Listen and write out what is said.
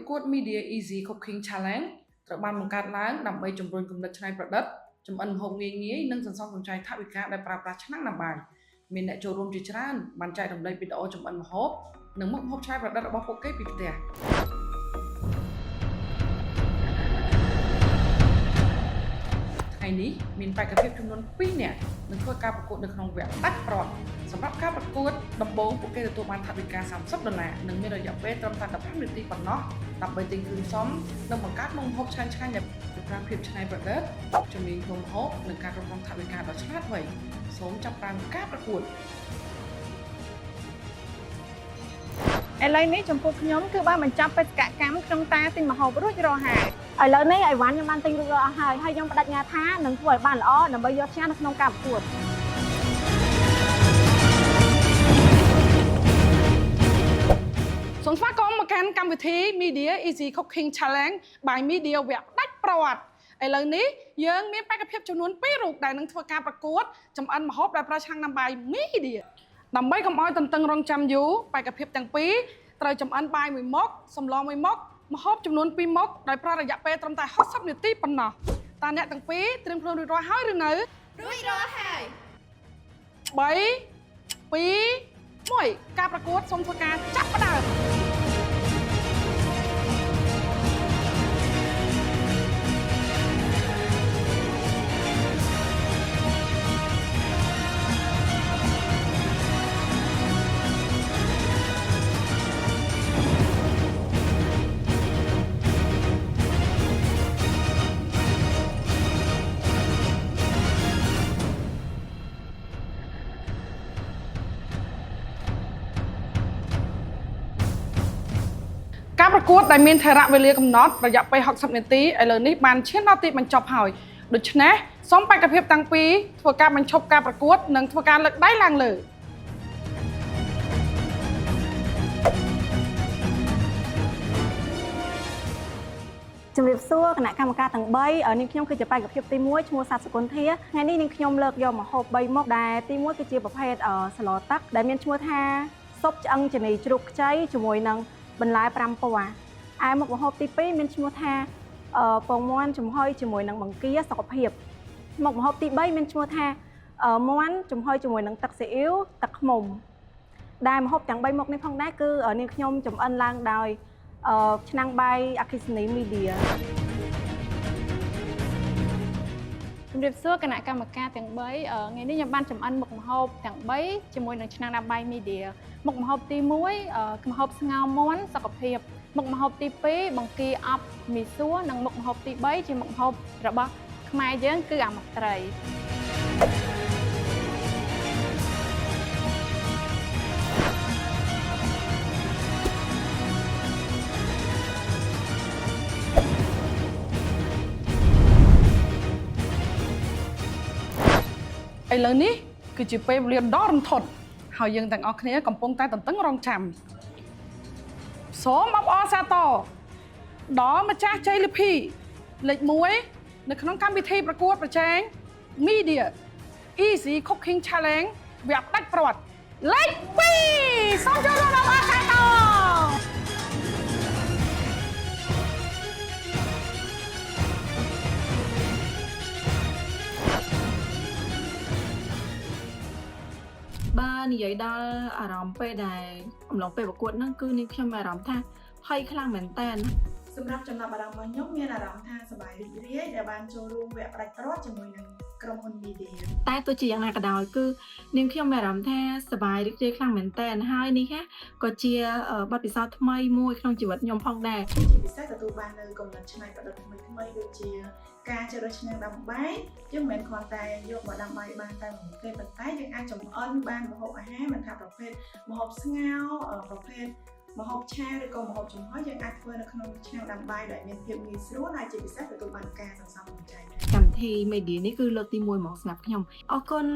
ប្រកួត Media Easy Cooking Challenge ត្រូវបានបង្កើតឡើងដើម្បីជំរុញគំនិតច្នៃប្រឌិតចម្អិនម្ហូបងាយៗនិងសន្សំសំចៃថវិកាដែលប្រើប្រាស់ឆ្នាំងណាំបាយមានអ្នកចូលរួមជាច្រើនបានចែករំលែកវីដេអូចម្អិនម្ហូបនិងមុខម្ហូបច្នៃប្រឌិតរបស់ពួកគេពីផ្ទះថ្ងៃនេះមានបេក្ខភាពចំនួន2នាក់នឹងធ្វើការប្រកួតនៅក្នុងវគ្គដាច់ប្រត់សម្រាប់ការប្រកួតដំបូងពួកគេទទួលបានថវិកា$30និងមានរយៈពេលត្រឹមតែ15នាទីប៉ុណ្ណោះដើម្បីទិញគ្រឿងផ្សំនិងបង្កើតមុខម្ហូបឆ្ងាញ់ៗដែលប្រើភាពច្នៃប្រឌិតជំនាញក្នុងម្ហូបនិងការគ្រប់គ្រងថវិកាដ៏ឆ្លាតវៃសូមចាប់ផ្ដើមការប្រកួតឥឡូវនេះចំពោះខ្ញុំគឺបានបញ្ចប់បេសកកម្មក្នុងការទិញម្ហូបរួចរាល់ហើយឥឡូវនេះអីវ៉ាន់ខ្ញុំបានទិញរួចរាល់អស់ហើយខ្ញុំបដិញ្ញាថានឹងធ្វើឲ្យបានល្អដើម្បីយកឈ្នះនៅក្នុងការប្រកួតសូមស្វាគមន៍មកកាន់កម្មវិធី Media Easy Cooking Challenge by Media វគ្គដាច់ប្រវត្តិឥឡូវនេះយើងមានបេក្ខភាពចំនួន2រូបដែលនឹងធ្វើការប្រកួតចម្អិនម្ហូបដែលប្រើឆ្នាំងណាំបាយ Media ដើម្បីកុំឲ្យទន្ទឹងរង់ចាំយូរបេក្ខភាពទាំងពីរត្រូវចម្អិនបាយមួយមុខសម្លមួយមុខម្ហូបចំនួន2មុខដោយប្រើរយៈពេលត្រឹមតែ60នាទីប៉ុណ្ណោះតើអ្នកទាំងពីរត្រៀមខ្លួនរួចរាល់ហើយឬនៅរួចរាល់ហើយ3 2 1ការប្រកួតសូមធ្វើការចាប់ផ្ដើមការប្រកួតដែលមានថេរវេលាកំណត់រយៈពេល60នាទីឥឡូវនេះបានឈានដល់ទីបញ្ចប់ហើយដូច្នេះសូមបេក្ខភាពទាំងពីរធ្វើការបញ្ឈប់ការប្រកួតនិងធ្វើការលើកដៃឡើងលើជំរាបសួរគណៈកម្មការទាំង3នាងខ្ញុំគឺជាបេក្ខភាពទី1ឈ្មោះសាទសុគន្ធាថ្ងៃនេះនាងខ្ញុំលើកយកម្ហូប3មុខដែលទី1គឺជាប្រភេទស្លទឹកដែលមានឈ្មោះថាស៊ុបឆ្អឹងជំនីជ្រូកខ្ចីជាមួយនឹងបន្លែ5ពណ៌ឯមុខម្ហូបទី2មានឈ្មោះថាពងមាន់ចំហុយជាមួយនឹងបង្គាសុខភាពមុខម្ហូបទី3មានឈ្មោះថាមាន់ចំហុយជាមួយនឹងទឹកស៊ីអ៊ីវទឹកឃ្មុំដែលម្ហូបទាំង3មុខនេះផងដែរគឺនាងខ្ញុំចម្អិនឡើងដោយឆ្នាំងបាយអគ្គិសនី Media ជំរាបសួរគណៈកម្មការទាំង3ថ្ងៃនេះខ្ញុំបានចម្អិនមុខម្ហូបទាំង3ជាមួយនឹងឆ្នាំងដាំបាយ Media មុខម្ហូបទី1ម្ហូបស្ងោរមាន់សុខភាពមុខម្ហូបទី2បង្គាអប់មីសួរនិងមុខម្ហូបទី3ជាមុខម្ហូបរបស់ខ្មែរយើងគឺអាម៉ុកត្រីឥឡូវនេះគឺជាពេលវេលាដ៏រន្ធត់ហើយយើងទាំងអស់គ្នាកំពុងតែទន្ទឹងរង់ចាំសូមអបអរសាទរដល់ម្ចាស់ជ័យលាភីលេខ1នៅក្នុងកម្មវិធីប្រកួតប្រជែង Media Easy Cooking Challenge វគ្គដាច់ប្រវត្តិលេខ2សូមចូលរួមអបអរសាទរបាទនិយាយដល់អារម្មណ៍ពេលដែលអំឡុងពេលប្រកួតហ្នឹងគឺនាងខ្ញុំមានអារម្មណ៍ថាភ័យខ្លាំងមែនតើសម្រាប់ចំណាប់អារម្មណ៍របស់ខ្ញុំមានអារម្មណ៍ថាសប្បាយរីករាយដែលបានចូលរួមវគ្គផ្ដាច់ប្រត់ជាមួយនឹងក្រុមហ៊ុន Media តែទោះជាយ៉ាងណាក៏ដោយគឺនាងខ្ញុំមានអារម្មណ៍ថាសប្បាយរីករាយខ្លាំងមែនតើហើយនេះក៏ជាបទពិសោធន៍ថ្មីមួយក្នុងជីវិតខ្ញុំផងដែរជាពិសេសទទួលបាននៅគំនិតច្នៃប្រឌិតថ្មីៗដូចជាការជ្រើសរើសឆ្នាំងដាំបាយយើងមិនមែនគ្រាន់តែយកមកដាំបាយបានតែមួយមុខទេប៉ុន្តែយើងអាចចម្អិនបានម្ហូបអាហារមិនថាប្រភេទម្ហូបស្ងោរប្រភេទម្ហូបឆាឬក៏ម្ហូបចំហុយយើងអាចធ្វើនៅក្នុងឆ្នាំងដាំបាយដែលមានភាពងាយស្រួលហើយជាពិសេសទទួលបានការសន្សំសំចៃកម្មវិធី Media នេះគឺលើកទី1មកសម្រាប់ខ្ញុំអរគុណ